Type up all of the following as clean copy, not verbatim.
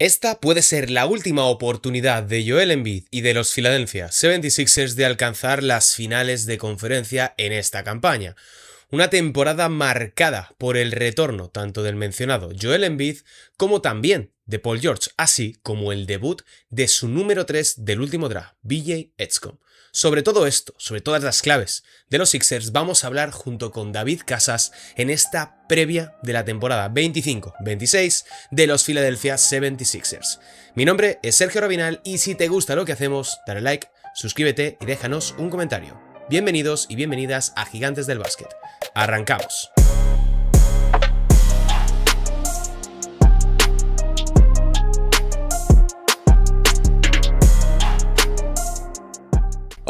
Esta puede ser la última oportunidad de Joel Embiid y de los Philadelphia 76ers de alcanzar las finales de conferencia en esta campaña. Una temporada marcada por el retorno tanto del mencionado Joel Embiid como también de Paul George, así como el debut de su número 3 del último draft, BJ Edgecombe. Sobre todo esto, sobre todas las claves de los Sixers, vamos a hablar junto con David Casas en esta previa de la temporada 25-26 de los Philadelphia 76ers. Mi nombre es Sergio Rabinal y si te gusta lo que hacemos, dale like, suscríbete y déjanos un comentario. Bienvenidos y bienvenidas a Gigantes del Básquet. ¡Arrancamos!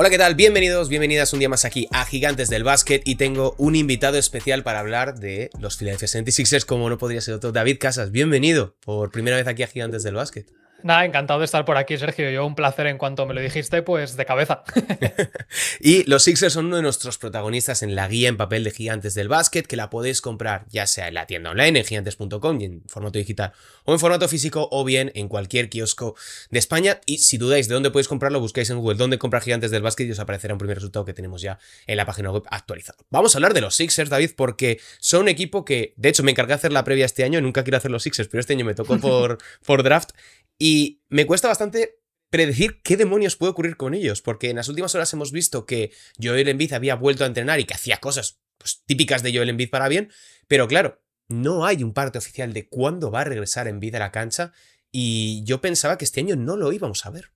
Hola, ¿qué tal? Bienvenidos, bienvenidas un día más aquí a Gigantes del Básquet y tengo un invitado especial para hablar de los Philadelphia 76ers, como no podría ser otro. David Casas, bienvenido por primera vez aquí a Gigantes del Básquet. Nada, encantado de estar por aquí, Sergio. Yo un placer en cuanto me lo dijiste, pues de cabeza. Y los Sixers son uno de nuestros protagonistas en la guía en papel de Gigantes del Básquet, que la podéis comprar ya sea en la tienda online, en gigantes.com y en formato digital, o en formato físico, o bien en cualquier kiosco de España. Y si dudáis de dónde podéis comprarlo, buscáis en Google dónde comprar Gigantes del Básquet y os aparecerá un primer resultado que tenemos ya en la página web actualizado. Vamos a hablar de los Sixers, David, porque son un equipo que, de hecho, me encargué de hacer la previa este año. Nunca quiero hacer los Sixers, pero este año me tocó por draft. Y me cuesta bastante predecir qué demonios puede ocurrir con ellos, porque en las últimas horas hemos visto que Joel Embiid había vuelto a entrenar y que hacía cosas pues, típicas de Joel Embiid para bien, pero claro, no hay un parte oficial de cuándo va a regresar Embiid a la cancha y yo pensaba que este año no lo íbamos a ver.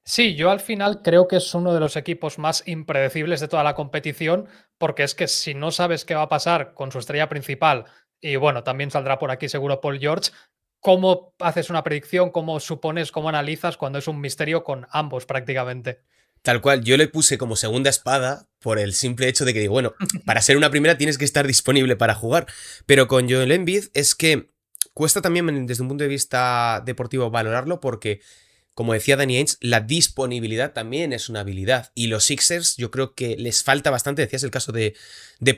Sí, yo al final creo que es uno de los equipos más impredecibles de toda la competición, porque es que si no sabes qué va a pasar con su estrella principal, y bueno, también saldrá por aquí seguro Paul George, ¿cómo haces una predicción? ¿Cómo supones? ¿Cómo analizas cuando es un misterio con ambos prácticamente? Tal cual, yo le puse como segunda espada por el simple hecho de que digo, bueno, para ser una primera tienes que estar disponible para jugar, pero con Joel Embiid es que cuesta también desde un punto de vista deportivo valorarlo porque, como decía Danny Ainge, la disponibilidad también es una habilidad y los Sixers yo creo que les falta bastante, decías el caso de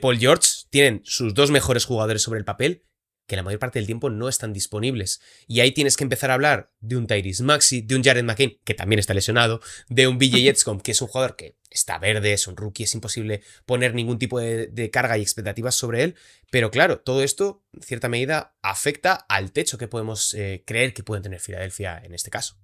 Paul George, tienen sus dos mejores jugadores sobre el papel que la mayor parte del tiempo no están disponibles. Y ahí tienes que empezar a hablar de un Tyrese Maxey, de un Jared McCain, que también está lesionado, de un BJ Edgecombe, que es un jugador que está verde, es un rookie, es imposible poner ningún tipo de carga y expectativas sobre él. Pero claro, todo esto, en cierta medida, afecta al techo que podemos creer que pueden tener Filadelfia en este caso.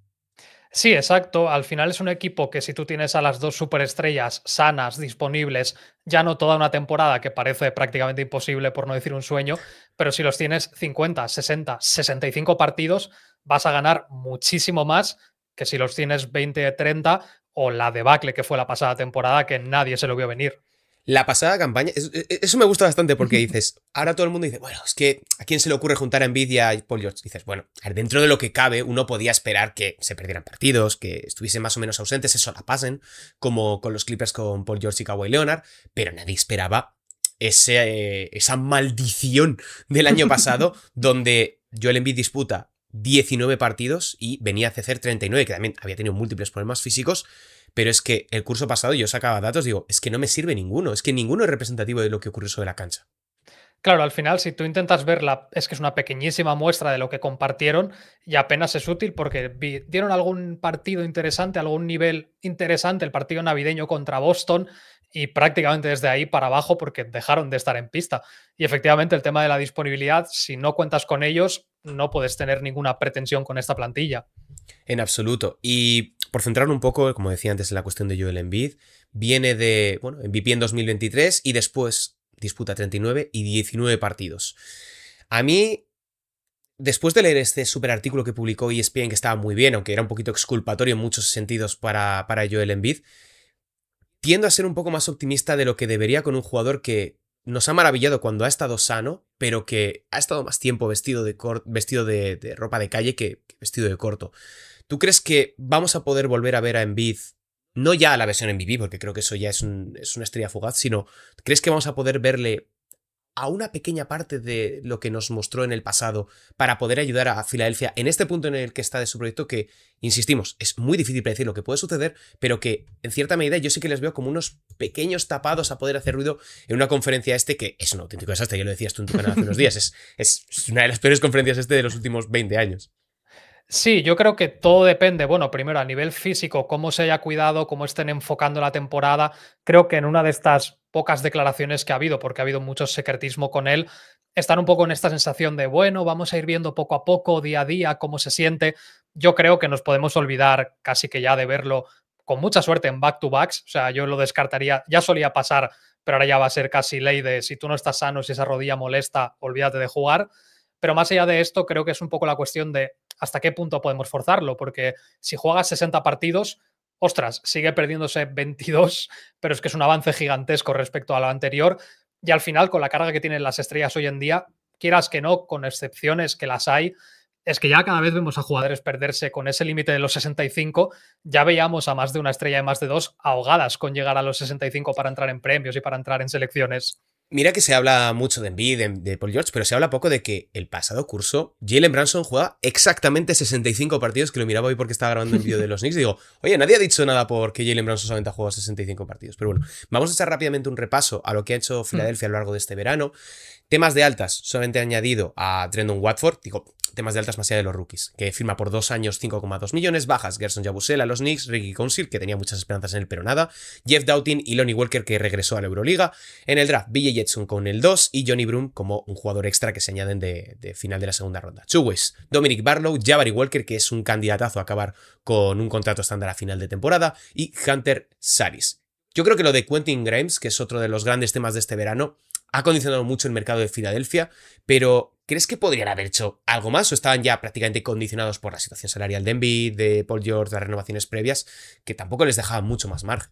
Sí, exacto. Al final es un equipo que si tú tienes a las dos superestrellas sanas, disponibles, ya no toda una temporada que parece prácticamente imposible por no decir un sueño, pero si los tienes 50, 60, 65 partidos, vas a ganar muchísimo más que si los tienes 20, 30 o la debacle que fue la pasada temporada que nadie se lo vio venir. La pasada campaña, eso me gusta bastante porque dices, ahora todo el mundo dice, bueno, es que ¿a quién se le ocurre juntar a Embiid y a Paul George? Dices, bueno, dentro de lo que cabe, uno podía esperar que se perdieran partidos, que estuviesen más o menos ausentes, eso la pasen, como con los Clippers con Paul George y Kawhi Leonard, pero nadie esperaba esa maldición del año pasado donde Joel Embiid disputa 19 partidos y venía a hacer 39, que también había tenido múltiples problemas físicos. Pero es que el curso pasado yo sacaba datos, digo, es que no me sirve ninguno, es que ninguno es representativo de lo que ocurrió sobre la cancha. Claro, al final, si tú intentas verla, es que es una pequeñísima muestra de lo que compartieron y apenas es útil porque dieron algún partido interesante, algún nivel interesante, el partido navideño contra Boston y prácticamente desde ahí para abajo porque dejaron de estar en pista. Y efectivamente el tema de la disponibilidad, si no cuentas con ellos, no puedes tener ninguna pretensión con esta plantilla. En absoluto. Y por centrar un poco, como decía antes, en la cuestión de Joel Embiid, viene de, bueno, MVP en 2023 y después disputa 39 y 19 partidos. A mí, después de leer este super artículo que publicó ESPN, que estaba muy bien, aunque era un poquito exculpatorio en muchos sentidos para Joel Embiid, tiendo a ser un poco más optimista de lo que debería con un jugador que nos ha maravillado cuando ha estado sano, pero que ha estado más tiempo vestido de ropa de calle que vestido de corto. ¿Tú crees que vamos a poder volver a ver a Embiid, no ya a la versión MVP, porque creo que eso ya es una estrella fugaz, sino crees que vamos a poder verle a una pequeña parte de lo que nos mostró en el pasado para poder ayudar a Filadelfia en este punto en el que está de su proyecto que, insistimos, es muy difícil predecir lo que puede suceder, pero que en cierta medida yo sí que les veo como unos pequeños tapados a poder hacer ruido en una conferencia que es un auténtico desastre, ya lo decías tú en tu canal hace unos días, es una de las peores conferencias de los últimos 20 años. Sí, yo creo que todo depende, bueno, primero a nivel físico, cómo se haya cuidado, cómo estén enfocando la temporada. Creo que en una de estas pocas declaraciones que ha habido, porque ha habido mucho secretismo con él, están un poco en esta sensación de, bueno, vamos a ir viendo poco a poco, día a día, cómo se siente. Yo creo que nos podemos olvidar casi que ya de verlo con mucha suerte en back-to-backs. O sea, yo lo descartaría, ya solía pasar, pero ahora ya va a ser casi ley de si tú no estás sano, si esa rodilla molesta, olvídate de jugar. Pero más allá de esto, creo que es un poco la cuestión de hasta qué punto podemos forzarlo, porque si juegas 60 partidos, ostras, sigue perdiéndose 22, pero es que es un avance gigantesco respecto a lo anterior. Y al final, con la carga que tienen las estrellas hoy en día, quieras que no, con excepciones que las hay, es que ya cada vez vemos a jugadores perderse con ese límite de los 65. Ya veíamos a más de una estrella y más de dos ahogadas con llegar a los 65 para entrar en premios y para entrar en selecciones. Mira que se habla mucho de Embiid, de Paul George, pero se habla poco de que el pasado curso Jalen Brunson juega exactamente 65 partidos, que lo miraba hoy porque estaba grabando un vídeo de los Knicks y digo, oye, nadie ha dicho nada porque Jalen Brunson solamente ha jugado 65 partidos. Pero bueno, vamos a echar rápidamente un repaso a lo que ha hecho Filadelfia a lo largo de este verano. Temas de altas, solamente he añadido a Trendon Watford, digo, temas de altas más allá de los rookies, que firma por 2 años 5,2 millones, bajas Gerson Yabusel a los Knicks, Ricky Council, que tenía muchas esperanzas en él pero nada, Jeff Doughtin y Lonnie Walker, que regresó a la Euroliga, en el draft BJ Jetson con el 2 y Johnny Broom como un jugador extra que se añaden de final de la segunda ronda. Chuwes, Dominic Barlow, Jabari Walker, que es un candidatazo a acabar con un contrato estándar a final de temporada, y Hunter Saris. Yo creo que lo de Quentin Grimes, que es otro de los grandes temas de este verano, ha condicionado mucho el mercado de Filadelfia, pero ¿crees que podrían haber hecho algo más o estaban ya prácticamente condicionados por la situación salarial de Embiid, de Paul George, las renovaciones previas, que tampoco les dejaban mucho más margen?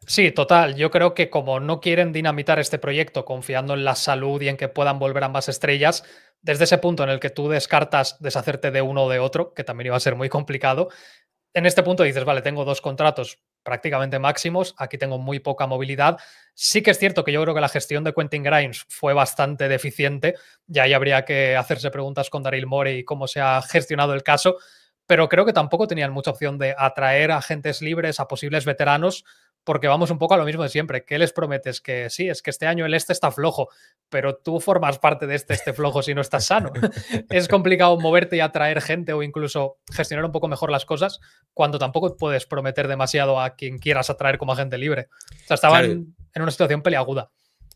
Sí, total. Yo creo que como no quieren dinamitar este proyecto confiando en la salud y en que puedan volver ambas estrellas, desde ese punto en el que tú descartas deshacerte de uno o de otro, que también iba a ser muy complicado, en este punto dices, vale, tengo dos contratos prácticamente máximos, aquí tengo muy poca movilidad. Sí que es cierto que yo creo que la gestión de Quentin Grimes fue bastante deficiente, y ahí habría que hacerse preguntas con Daryl Morey y cómo se ha gestionado el caso, pero creo que tampoco tenían mucha opción de atraer a agentes libres, a posibles veteranos, porque vamos un poco a lo mismo de siempre. ¿Qué les prometes? Que sí, es que este año el este está flojo, pero tú formas parte de este flojo si no estás sano. Es complicado moverte y atraer gente o incluso gestionar un poco mejor las cosas cuando tampoco puedes prometer demasiado a quien quieras atraer como agente libre. O sea, Claro, estaban en una situación peliaguda.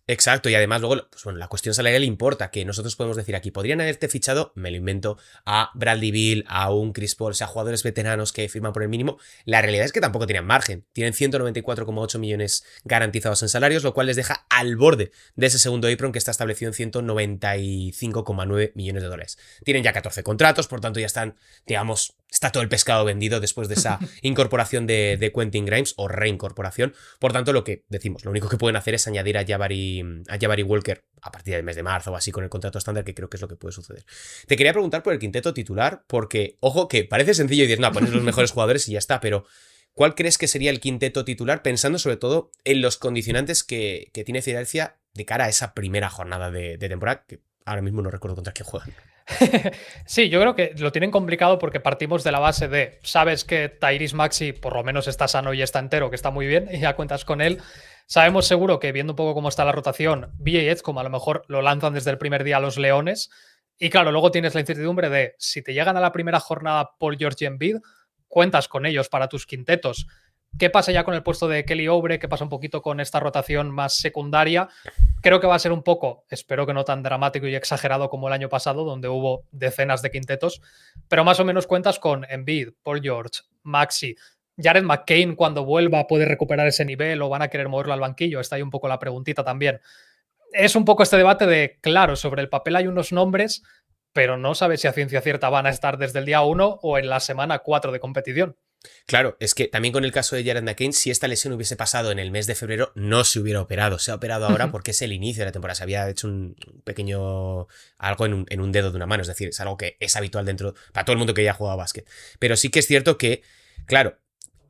exacto, y además luego, pues bueno, la cuestión salarial importa, que nosotros podemos decir aquí, podrían haberte fichado, me lo invento, a Bradley Beal, a un Chris Paul, o sea, jugadores veteranos que firman por el mínimo. La realidad es que tampoco tenían margen, tienen 194,8 millones garantizados en salarios, lo cual les deja al borde de ese segundo apron que está establecido en 195,9 millones de dólares. Tienen ya 14 contratos, por tanto ya están, digamos, está todo el pescado vendido después de esa incorporación de Quentin Grimes o reincorporación. Por tanto, lo que decimos, lo único que pueden hacer es añadir a Jabari Walker a partir del mes de marzo o así con el contrato estándar, que creo que es lo que puede suceder. Te quería preguntar por el quinteto titular, porque, ojo, que parece sencillo y dices, no, pones los mejores jugadores y ya está, pero ¿cuál crees que sería el quinteto titular pensando sobre todo en los condicionantes que tiene Filadelfia de cara a esa primera jornada de temporada, que ahora mismo no recuerdo contra quién juegan? Sí, yo creo que lo tienen complicado porque partimos de la base de, sabes que Tyrese Maxey por lo menos está sano y está entero, que está muy bien, y ya cuentas con él. Sabemos seguro que viendo un poco cómo está la rotación, BJ como a lo mejor lo lanzan desde el primer día a los Leones. Y claro, luego tienes la incertidumbre de si te llegan a la primera jornada Paul George y Embiid, cuentas con ellos para tus quintetos. ¿Qué pasa ya con el puesto de Kelly Oubre? ¿Qué pasa un poquito con esta rotación más secundaria? Creo que va a ser un poco, espero que no tan dramático y exagerado como el año pasado, donde hubo decenas de quintetos, pero más o menos cuentas con Embiid, Paul George, Maxi, Jared McCain cuando vuelva puede recuperar ese nivel o van a querer moverlo al banquillo. Está ahí un poco la preguntita también. Es un poco este debate de, claro, sobre el papel hay unos nombres, pero no sabes si a ciencia cierta van a estar desde el día 1 o en la semana 4 de competición. Claro, es que también con el caso de Jared McCain, si esta lesión hubiese pasado en el mes de febrero, no se hubiera operado. Se ha operado ahora porque es el inicio de la temporada. Se había hecho un pequeño algo en un dedo de una mano. Es decir, es algo que es habitual dentro para todo el mundo que haya jugado a básquet. Pero sí que es cierto que, claro,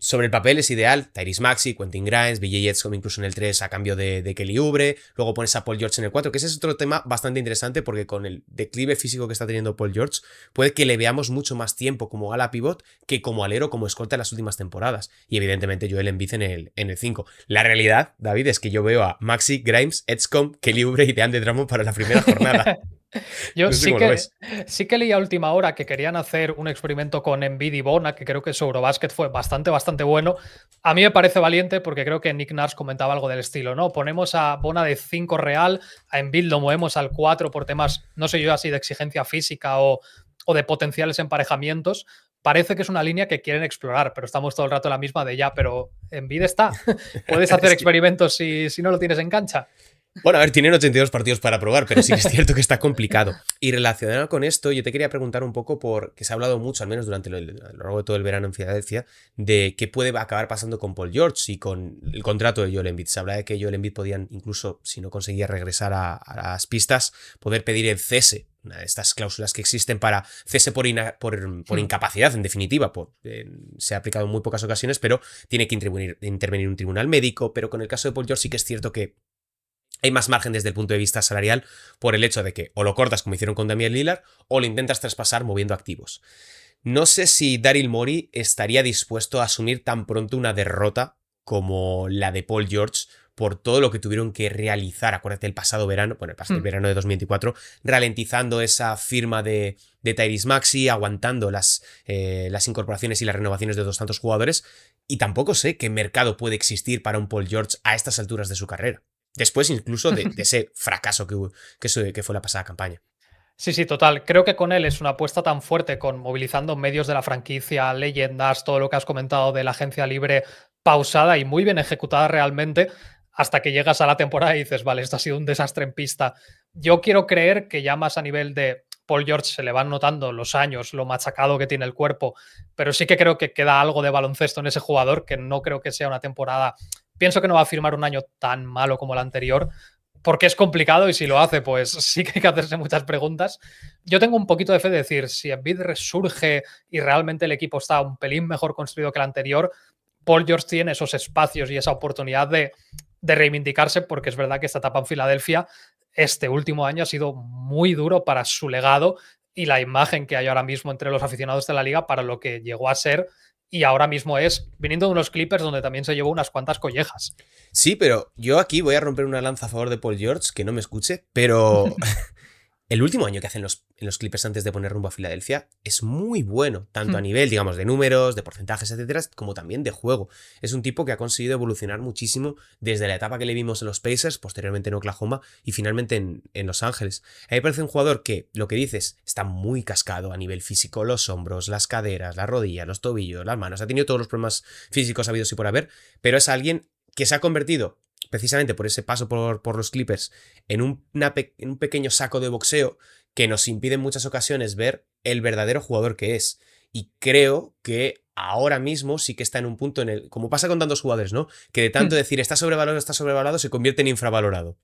sobre el papel es ideal, Tyrese Maxey, Quentin Grimes, BJ Jetson incluso en el 3 a cambio de Kelly Oubre, luego pones a Paul George en el 4, que ese es otro tema bastante interesante porque con el declive físico que está teniendo Paul George, puede que le veamos mucho más tiempo como ala pivot que como alero, como escolta en las últimas temporadas. Y evidentemente Joel Embiid en el 5. La realidad, David, es que yo veo a Maxey, Grimes, Edgecombe, Kelly Oubre y DeAndre Drummond para la primera jornada. Yo No sé cómo lo ves. sí que leí a última hora que querían hacer un experimento con Embiid y Bona, que creo que su Eurobasket fue bastante bueno. A mí me parece valiente porque creo que Nick Nurse comentaba algo del estilo, ¿no? Ponemos a Bona de 5 real, a Embiid lo movemos al 4 por temas, no sé yo, así de exigencia física o de potenciales emparejamientos. Parece que es una línea que quieren explorar, pero estamos todo el rato en la misma de ya, pero Embiid está. Puedes hacer Es que experimentos si no lo tienes en cancha. bueno, a ver, tienen 82 partidos para probar, pero sí que es cierto que está complicado. Y relacionado con esto, yo te quería preguntar un poco por, que se ha hablado mucho, al menos durante a lo largo de todo el verano en Filadelfia, de qué puede acabar pasando con Paul George y con el contrato de Joel Embiid. Se habla de que Joel Embiid podían, incluso si no conseguía regresar a las pistas, poder pedir el cese. Una de estas cláusulas que existen para cese por incapacidad, en definitiva. Se ha aplicado en muy pocas ocasiones, pero tiene que intervenir un tribunal médico. Pero con el caso de Paul George sí que es cierto que hay más margen desde el punto de vista salarial por el hecho de que o lo cortas como hicieron con Damian Lillard o lo intentas traspasar moviendo activos. No sé si Daryl Morey estaría dispuesto a asumir tan pronto una derrota como la de Paul George por todo lo que tuvieron que realizar, acuérdate, el pasado verano, bueno, el verano de 2024, ralentizando esa firma de Tyrese Maxey, aguantando las incorporaciones y las renovaciones de tantos jugadores, y tampoco sé qué mercado puede existir para un Paul George a estas alturas de su carrera. Después incluso de ese fracaso que fue la pasada campaña. Sí, sí, total. Creo que con él es una apuesta tan fuerte, con movilizando medios de la franquicia, leyendas, todo lo que has comentado de la agencia libre, pausada y muy bien ejecutada realmente, hasta que llegas a la temporada y dices, vale, esto ha sido un desastre en pista. Yo quiero creer que ya más a nivel de Paul George se le van notando los años, lo machacado que tiene el cuerpo, pero sí que creo que queda algo de baloncesto en ese jugador, que no creo que sea una temporada. Pienso que no va a firmar un año tan malo como el anterior, porque es complicado y si lo hace, pues sí que hay que hacerse muchas preguntas. Yo tengo un poquito de fe de decir, si Embiid resurge y realmente el equipo está un pelín mejor construido que el anterior, Paul George tiene esos espacios y esa oportunidad de reivindicarse, porque es verdad que esta etapa en Filadelfia, este último año ha sido muy duro para su legado y la imagen que hay ahora mismo entre los aficionados de la liga para lo que llegó a ser y ahora mismo es viniendo de unos Clippers donde también se llevó unas cuantas collejas. Sí, pero yo aquí voy a romper una lanza a favor de Paul George, que no me escuche, pero el último año que hacen en los Clippers antes de poner rumbo a Filadelfia es muy bueno, tanto a nivel, digamos, de números, de porcentajes, etcétera, como también de juego. Es un tipo que ha conseguido evolucionar muchísimo desde la etapa que le vimos en los Pacers, posteriormente en Oklahoma y finalmente en Los Ángeles. A mí me parece un jugador que, lo que dices, está muy cascado a nivel físico, los hombros, las caderas, las rodillas, los tobillos, las manos, ha tenido todos los problemas físicos habidos y por haber, pero es alguien que se ha convertido precisamente por ese paso por los Clippers en un pequeño saco de boxeo que nos impide en muchas ocasiones ver el verdadero jugador que es. Y creo que ahora mismo sí que está en un punto en el, como pasa con tantos jugadores, ¿no? Que de tanto decir está sobrevalorado, se convierte en infravalorado.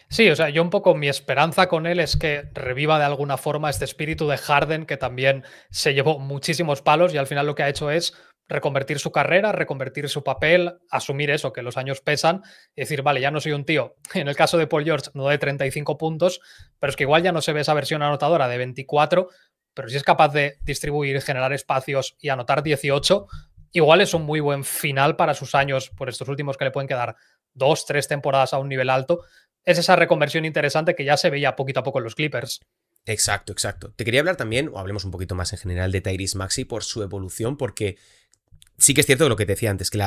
Sí, o sea, yo un poco mi esperanza con él es que reviva de alguna forma este espíritu de Harden, que también se llevó muchísimos palos y al final lo que ha hecho es reconvertir su carrera, reconvertir su papel, asumir eso, que los años pesan y decir, vale, ya no soy un tío, en el caso de Paul George, no de 35 puntos, pero es que igual ya no se ve esa versión anotadora de 24, pero si es capaz de distribuir, generar espacios y anotar 18, igual es un muy buen final para sus años, por estos últimos que le pueden quedar 2, 3 temporadas a un nivel alto. Es esa reconversión interesante que ya se veía poquito a poco en los Clippers. Exacto, exacto. Te quería hablar también, o hablemos un poquito más en general, de Tyrese Maxey por su evolución, porque sí que es cierto lo que te decía antes, que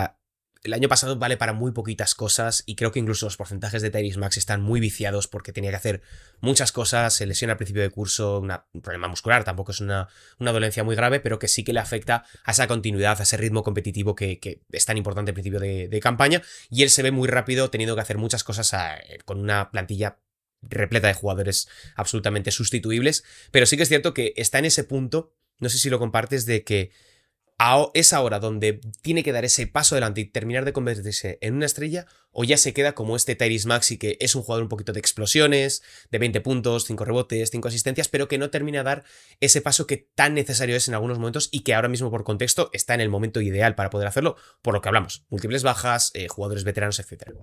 el año pasado vale para muy poquitas cosas y creo que incluso los porcentajes de Tyrese Maxey están muy viciados porque tenía que hacer muchas cosas, se lesiona al principio de curso, un problema muscular, tampoco es una dolencia muy grave, pero que sí que le afecta a esa continuidad, a ese ritmo competitivo que es tan importante al principio de campaña, y él se ve muy rápido teniendo que hacer muchas cosas con una plantilla repleta de jugadores absolutamente sustituibles, pero sí que es cierto que está en ese punto, no sé si lo compartes, de que es ahora donde tiene que dar ese paso adelante y terminar de convertirse en una estrella, o ya se queda como este Tyrese Maxey, que es un jugador un poquito de explosiones, de 20 puntos, 5 rebotes, 5 asistencias, pero que no termina de dar ese paso que tan necesario es en algunos momentos y que ahora mismo por contexto está en el momento ideal para poder hacerlo, por lo que hablamos, múltiples bajas, jugadores veteranos, etc.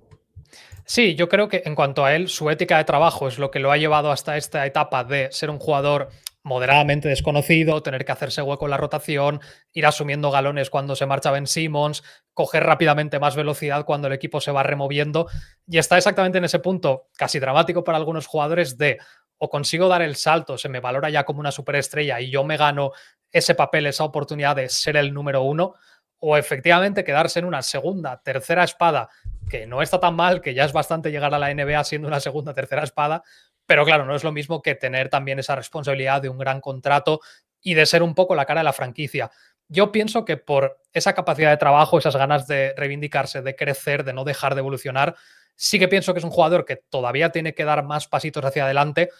Sí, yo creo que en cuanto a él, su ética de trabajo es lo que lo ha llevado hasta esta etapa de ser un jugador moderadamente desconocido, tener que hacerse hueco en la rotación, ir asumiendo galones cuando se marcha Ben Simmons, coger rápidamente más velocidad cuando el equipo se va removiendo, y está exactamente en ese punto, casi dramático para algunos jugadores, de o consigo dar el salto, se me valora ya como una superestrella y yo me gano ese papel, esa oportunidad de ser el número uno, o efectivamente quedarse en una segunda, tercera espada, que no está tan mal, que ya es bastante llegar a la NBA siendo una segunda, tercera espada, pero claro, no es lo mismo que tener también esa responsabilidad de un gran contrato y de ser un poco la cara de la franquicia. Yo pienso que por esa capacidad de trabajo, esas ganas de reivindicarse, de crecer, de no dejar de evolucionar, sí que pienso que es un jugador que todavía tiene que dar más pasitos hacia adelante.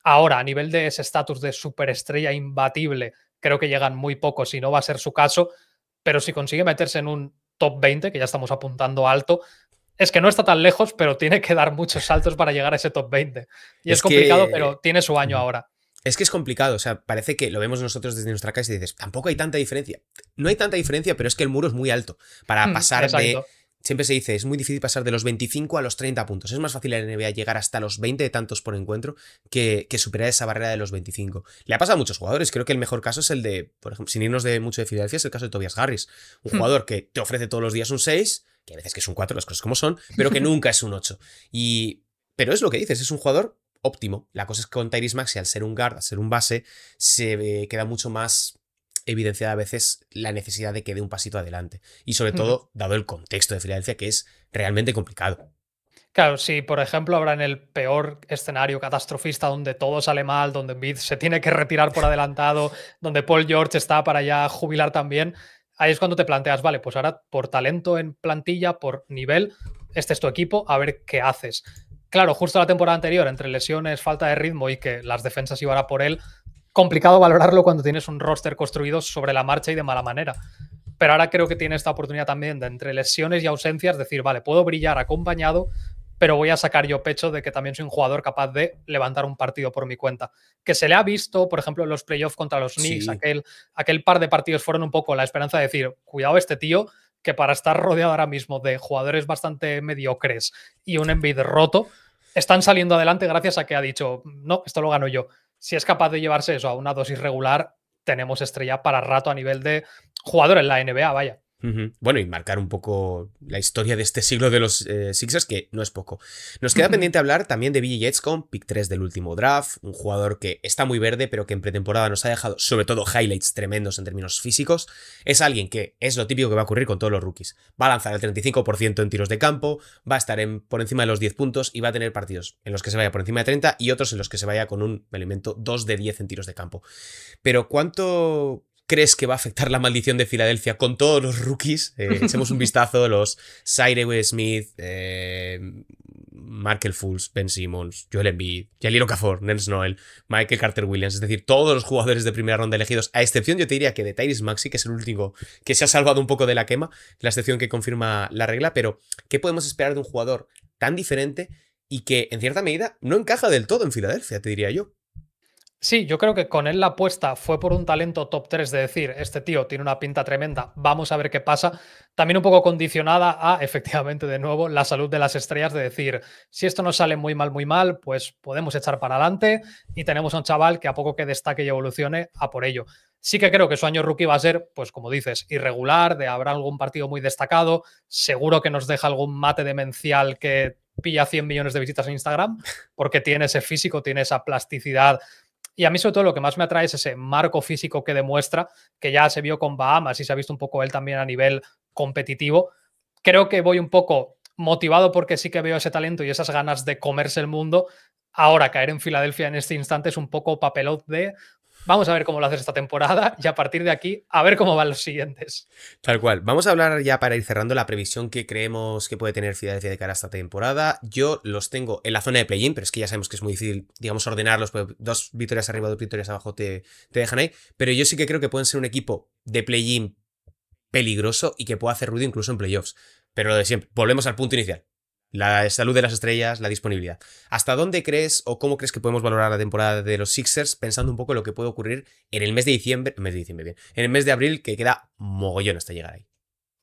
Ahora, a nivel de ese estatus de superestrella imbatible, creo que llegan muy pocos y no va a ser su caso, pero si consigue meterse en un top 20, que ya estamos apuntando alto, es que no está tan lejos, pero tiene que dar muchos saltos para llegar a ese top 20. Y es Es complicado, que... pero tiene su año ahora. Es que es complicado, o sea, parece que lo vemos nosotros desde nuestra casa y dices, tampoco hay tanta diferencia. No hay tanta diferencia, pero es que el muro es muy alto para pasar de... Exacto. Siempre se dice, es muy difícil pasar de los 25 a los 30 puntos. Es más fácil en la NBA llegar hasta los 20 de tantos por encuentro que superar esa barrera de los 25. Le ha pasado a muchos jugadores. Creo que el mejor caso es el de, por ejemplo, sin irnos de mucho de Filadelfia, es el caso de Tobias Harris. Un jugador que te ofrece todos los días un 6, que a veces que es un 4, las cosas como son, pero que nunca es un 8. Pero es lo que dices, es un jugador óptimo. La cosa es que con Tyrese Maxey, al ser un guard, al ser un base, se queda mucho más evidenciada a veces la necesidad de que dé un pasito adelante. Y sobre todo, dado el contexto de Filadelfia, que es realmente complicado. Claro, si por ejemplo habrá en el peor escenario catastrofista donde todo sale mal, donde Embiid se tiene que retirar por adelantado, donde Paul George está para ya jubilar también, ahí es cuando te planteas, vale, pues ahora por talento en plantilla, por nivel, este es tu equipo, a ver qué haces. Claro, justo la temporada anterior, entre lesiones, falta de ritmo y que las defensas iban a por él, complicado valorarlo cuando tienes un roster construido sobre la marcha y de mala manera. Pero ahora creo que tiene esta oportunidad también de entre lesiones y ausencias decir, vale, puedo brillar acompañado, pero voy a sacar yo pecho de que también soy un jugador capaz de levantar un partido por mi cuenta. Que se le ha visto, por ejemplo, en los playoffs contra los Knicks, Sí. aquel par de partidos fueron un poco la esperanza de decir, cuidado este tío, que para estar rodeado ahora mismo de jugadores bastante mediocres y un Embiid roto, están saliendo adelante gracias a que ha dicho, no, esto lo gano yo. Si es capaz de llevarse eso a una dosis regular, tenemos estrella para rato a nivel de jugador en la NBA, vaya. Bueno, y marcar un poco la historia de este siglo de los Sixers, que no es poco. Nos queda pendiente hablar también de Billy Jetzcom, pick 3 del último draft, un jugador que está muy verde, pero que en pretemporada nos ha dejado sobre todo highlights tremendos en términos físicos. Es alguien que es lo típico que va a ocurrir con todos los rookies. Va a lanzar el 35% en tiros de campo, va a estar por encima de los 10 puntos y va a tener partidos en los que se vaya por encima de 30 y otros en los que se vaya con un elemento 2 de 10 en tiros de campo. Pero ¿cuánto crees que va a afectar la maldición de Filadelfia con todos los rookies? Echemos un vistazo, los Cyrus Smith, Markel Fultz, Ben Simmons, Joel Embiid, Jahlil Okafor, Nance Noel, Michael Carter-Williams, es decir, todos los jugadores de primera ronda elegidos, a excepción yo te diría que de Tyrese Maxey, que es el último que se ha salvado un poco de la quema, la excepción que confirma la regla, pero ¿qué podemos esperar de un jugador tan diferente y que en cierta medida no encaja del todo en Filadelfia, te diría yo? Sí, yo creo que con él la apuesta fue por un talento top 3 de decir, este tío tiene una pinta tremenda, vamos a ver qué pasa. También un poco condicionada a, efectivamente, de nuevo, la salud de las estrellas, de decir, si esto nos sale muy mal, pues podemos echar para adelante y tenemos a un chaval que a poco que destaque y evolucione, a por ello. Sí que creo que su año rookie va a ser, pues como dices, irregular, de habrá algún partido muy destacado, seguro que nos deja algún mate demencial que pilla 100 millones de visitas en Instagram, porque tiene ese físico, tiene esa plasticidad. Y a mí sobre todo lo que más me atrae es ese marco físico que demuestra, que ya se vio con Bahamas y se ha visto un poco él también a nivel competitivo. Creo que voy un poco motivado porque sí que veo ese talento y esas ganas de comerse el mundo. Ahora caer en Filadelfia en este instante es un poco papelot de vamos a ver cómo lo haces esta temporada y a partir de aquí a ver cómo van los siguientes. Tal cual. Vamos a hablar ya para ir cerrando la previsión que creemos que puede tener Filadelfia de cara a esta temporada. Yo los tengo en la zona de play-in, pero es que ya sabemos que es muy difícil, digamos, ordenarlos, porque 2 victorias arriba, 2 victorias abajo te dejan ahí. Pero yo sí que creo que pueden ser un equipo de play-in peligroso y que pueda hacer ruido incluso en playoffs. Pero lo de siempre, volvemos al punto inicial. La salud de las estrellas, la disponibilidad. ¿Hasta dónde crees o cómo crees que podemos valorar la temporada de los Sixers pensando un poco en lo que puede ocurrir en el mes de diciembre, bien, en el mes de abril, que queda mogollón hasta llegar ahí?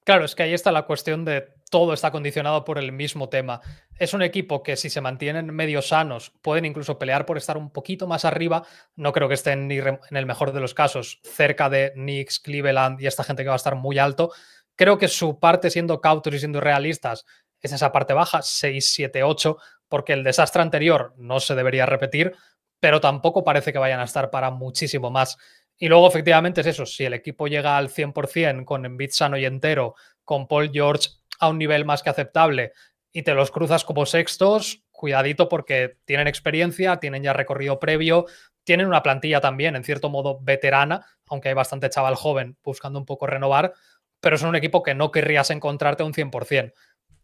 Claro, es que ahí está la cuestión de todo está condicionado por el mismo tema. Es un equipo que si se mantienen medio sanos pueden incluso pelear por estar un poquito más arriba. No creo que estén ni en el mejor de los casos cerca de Knicks, Cleveland y esta gente que va a estar muy alto. Creo que su parte siendo cautos y siendo realistas es esa parte baja, 6, 7, 8, porque el desastre anterior no se debería repetir, pero tampoco parece que vayan a estar para muchísimo más. Y luego, efectivamente, es eso. Si el equipo llega al 100% con Embiid sano y entero, con Paul George a un nivel más que aceptable y te los cruzas como sextos, cuidadito porque tienen experiencia, tienen ya recorrido previo, tienen una plantilla también, en cierto modo, veterana, aunque hay bastante chaval joven buscando un poco renovar, pero son un equipo que no querrías encontrarte a un 100%.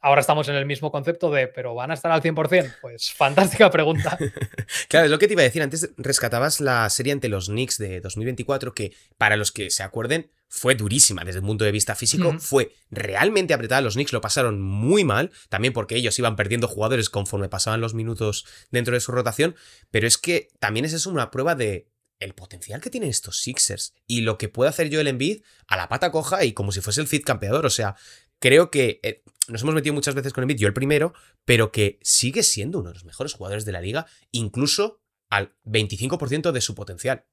Ahora estamos en el mismo concepto de, ¿pero van a estar al 100%? Pues fantástica pregunta. Claro, es lo que te iba a decir. Antes rescatabas la serie ante los Knicks de 2024, que para los que se acuerden fue durísima desde el punto de vista físico, fue realmente apretada. Los Knicks lo pasaron muy mal, también porque ellos iban perdiendo jugadores conforme pasaban los minutos dentro de su rotación, pero es que también es eso una prueba de el potencial que tienen estos Sixers y lo que puede hacer Joel Embiid a la pata coja y como si fuese el Cid campeador. O sea, creo que nos hemos metido muchas veces con Embiid, yo el primero, pero que sigue siendo uno de los mejores jugadores de la liga, incluso al 25% de su potencial.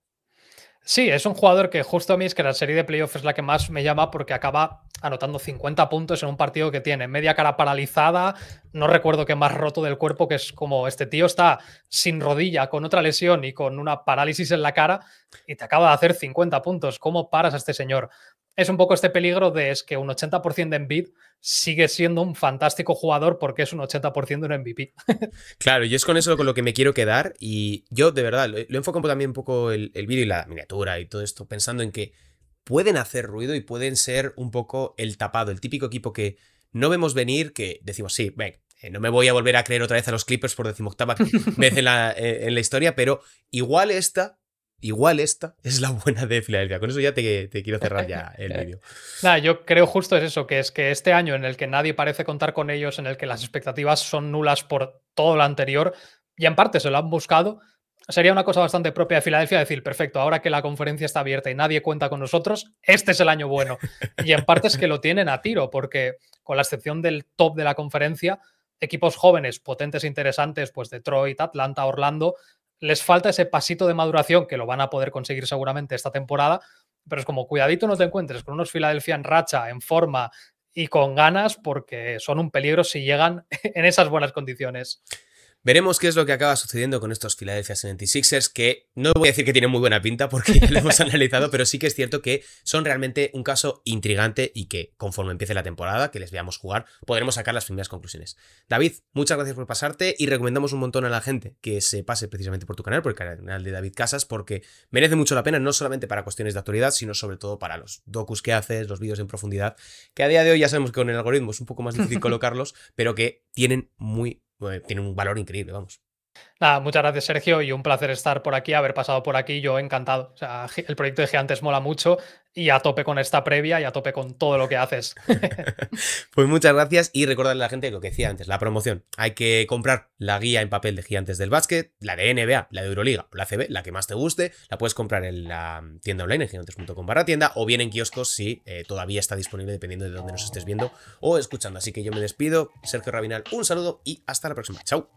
Sí, es un jugador que justo a mí es que la serie de playoffs es la que más me llama porque acaba anotando 50 puntos en un partido que tiene media cara paralizada, no recuerdo qué más roto del cuerpo, que es como este tío está sin rodilla, con otra lesión y con una parálisis en la cara y te acaba de hacer 50 puntos. ¿Cómo paras a este señor? Es un poco este peligro de es que un 80% de Embiid sigue siendo un fantástico jugador porque es un 80% de un MVP. Claro, y es con eso con lo que me quiero quedar y yo de verdad lo enfoco también un poco el vídeo y la miniatura y todo esto pensando en que pueden hacer ruido y pueden ser un poco el tapado, el típico equipo que no vemos venir, que decimos, sí, ven, no me voy a volver a creer otra vez a los Clippers por decimoctava vez en la historia, pero igual esta es la buena de Filadelfia. Con eso ya te quiero cerrar ya el vídeo. Nada, yo creo justo es eso, que es que este año en el que nadie parece contar con ellos, en el que las expectativas son nulas por todo lo anterior, y en parte se lo han buscado, sería una cosa bastante propia de Filadelfia decir, perfecto, ahora que la conferencia está abierta y nadie cuenta con nosotros, este es el año bueno. Y en parte es que lo tienen a tiro, porque con la excepción del top de la conferencia, equipos jóvenes, potentes e interesantes, pues Detroit, Atlanta, Orlando, les falta ese pasito de maduración que lo van a poder conseguir seguramente esta temporada, pero es como cuidadito no te encuentres con unos Philadelphia en racha, en forma y con ganas, porque son un peligro si llegan en esas buenas condiciones. Veremos qué es lo que acaba sucediendo con estos Philadelphia 76ers, que no voy a decir que tienen muy buena pinta porque ya lo hemos analizado, pero sí que es cierto que son realmente un caso intrigante y que conforme empiece la temporada, que les veamos jugar, podremos sacar las primeras conclusiones. David, muchas gracias por pasarte y recomendamos un montón a la gente que se pase precisamente por tu canal, por el canal de David Casas, porque merece mucho la pena, no solamente para cuestiones de actualidad, sino sobre todo para los docus que haces, los vídeos en profundidad, que a día de hoy ya sabemos que con el algoritmo es un poco más difícil colocarlos, pero que tienen un valor increíble, vamos. Nada, muchas gracias, Sergio, y un placer estar por aquí, haber pasado por aquí, yo encantado. O sea, el proyecto de Gigantes mola mucho y a tope con esta previa y a tope con todo lo que haces. Pues muchas gracias y recordarle a la gente lo que decía antes, la promoción. Hay que comprar la guía en papel de Gigantes del Básquet, la de NBA, la de Euroliga o la CB, la que más te guste, la puedes comprar en la tienda online en gigantes.com/tienda o bien en kioscos si todavía está disponible dependiendo de dónde nos estés viendo o escuchando. Así que yo me despido, Sergio Rabinal, un saludo y hasta la próxima. Chao.